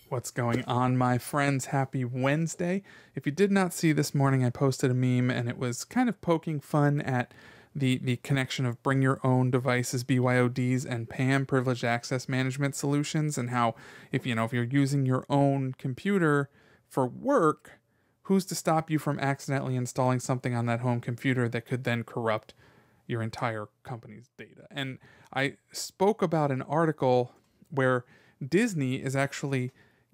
What's going on, my friends? Happy Wednesday. If you did not see this morning, I posted a meme and it was kind of poking fun at the connection of bring your own devices, BYODs, and PAM, privileged access management solutions, and how if you're using your own computer for work, who's to stop you from accidentally installing something on that home computer that could then corrupt your entire company's data? And I spoke about an article where Disney is actually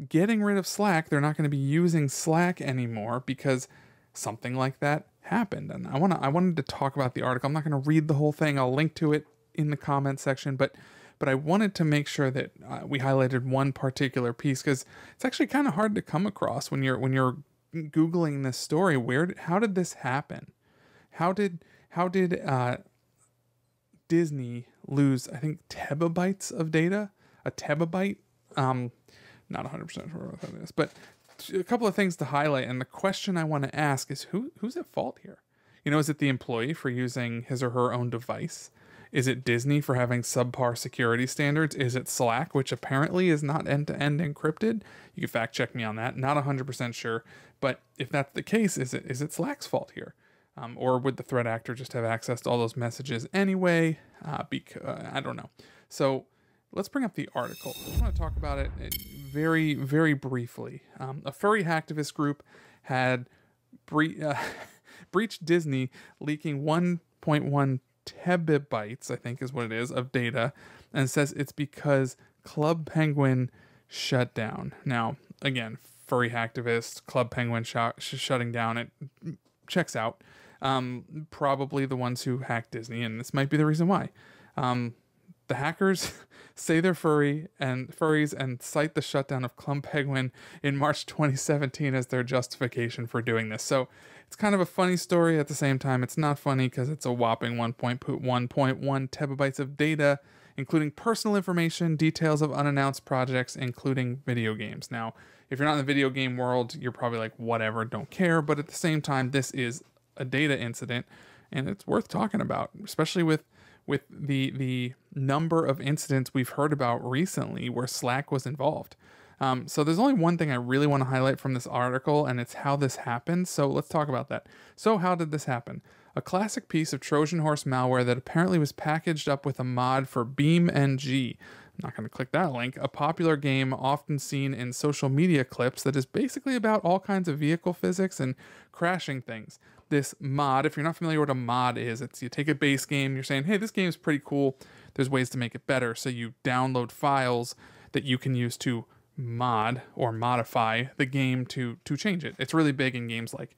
getting rid of Slack. They're not going to be using Slack anymore because something like that happened. And I wanted to talk about the article. I'm not going to read the whole thing. I'll link to it in the comments section, but I wanted to make sure that we highlighted one particular piece because it's actually kind of hard to come across when you're Googling this story. How did this happen? How did Disney lose, I think, terabytes of data? A terabyte? Not 100% sure what that is, but a couple of things to highlight. And the question I want to ask is who's at fault here? Is it the employee for using his or her own device? Is it Disney for having subpar security standards? Is it Slack, which apparently is not end-to-end encrypted? You can fact check me on that. Not 100% sure, but if that's the case, is it Slack's fault here? Or would the threat actor just have access to all those messages anyway? I don't know. So let's bring up the article. I want to talk about it very, very briefly. A furry hacktivist group had breached Disney, leaking 1.1 terabytes, I think is what it is, of data, and says it's because Club Penguin shut down. Now, again, furry hacktivists, Club Penguin shutting down, it checks out. Probably the ones who hacked Disney, and this might be the reason why. The hackers say they're furries and cite the shutdown of Club Penguin in March 2017 as their justification for doing this. So it's kind of a funny story. At the same time, it's not funny because it's a whopping 1.1 terabytes of data, including personal information, details of unannounced projects, including video games. Now, if you're not in the video game world, you're probably like, whatever, don't care. But at the same time, this is a data incident, and it's worth talking about, especially with the number of incidents we've heard about recently where Slack was involved. So there's only one thing I really want to highlight from this article, and it's how this happened. So let's talk about that. So how did this happen? A classic piece of Trojan horse malware that apparently was packaged up with a mod for BeamNG. I'm not going to click that link. A popular game often seen in social media clips that is basically about all kinds of vehicle physics and crashing things. This mod, if you're not familiar with what a mod is, it's you take a base game, you're saying, hey, this game is pretty cool. There's ways to make it better. So you download files that you can use to mod or modify the game to change it. It's really big in games like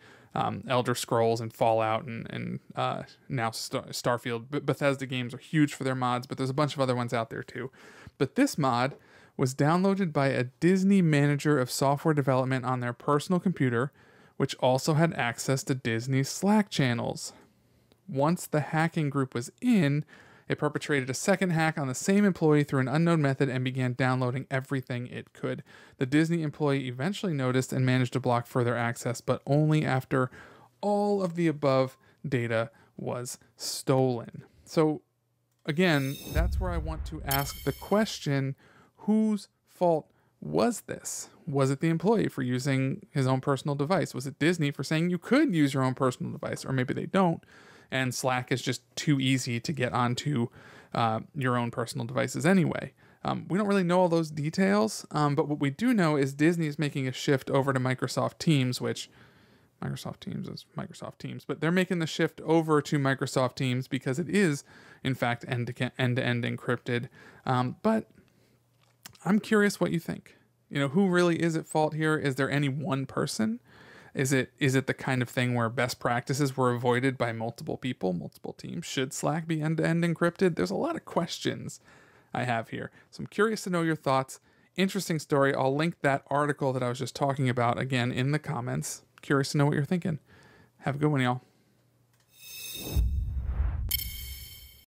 Elder Scrolls and Fallout and now Starfield. Bethesda games are huge for their mods, but there's a bunch of other ones out there too. But this mod was downloaded by a Disney manager of software development on their personal computer, which also had access to Disney's Slack channels. Once the hacking group was in, it perpetrated a second hack on the same employee through an unknown method and began downloading everything it could. The Disney employee eventually noticed and managed to block further access, but only after all of the above data was stolen. So, again, that's where I want to ask the question, whose fault was this? Was it the employee for using his own personal device? Was it Disney for saying you could use your own personal device? Or maybe they don't, and Slack is just too easy to get onto your own personal devices anyway. We don't really know all those details, but what we do know is Disney is making a shift over to Microsoft Teams, which Microsoft Teams is Microsoft Teams, but they're making the shift over to Microsoft Teams because it is, in fact, end-to-end encrypted. But I'm curious what you think. Who really is at fault here? Is there any one person? Is it the kind of thing where best practices were avoided by multiple people, multiple teams? Should Slack be end-to-end encrypted? There's a lot of questions I have here. So I'm curious to know your thoughts. Interesting story. I'll link that article that I was just talking about again in the comments. Curious to know what you're thinking. Have a good one, y'all.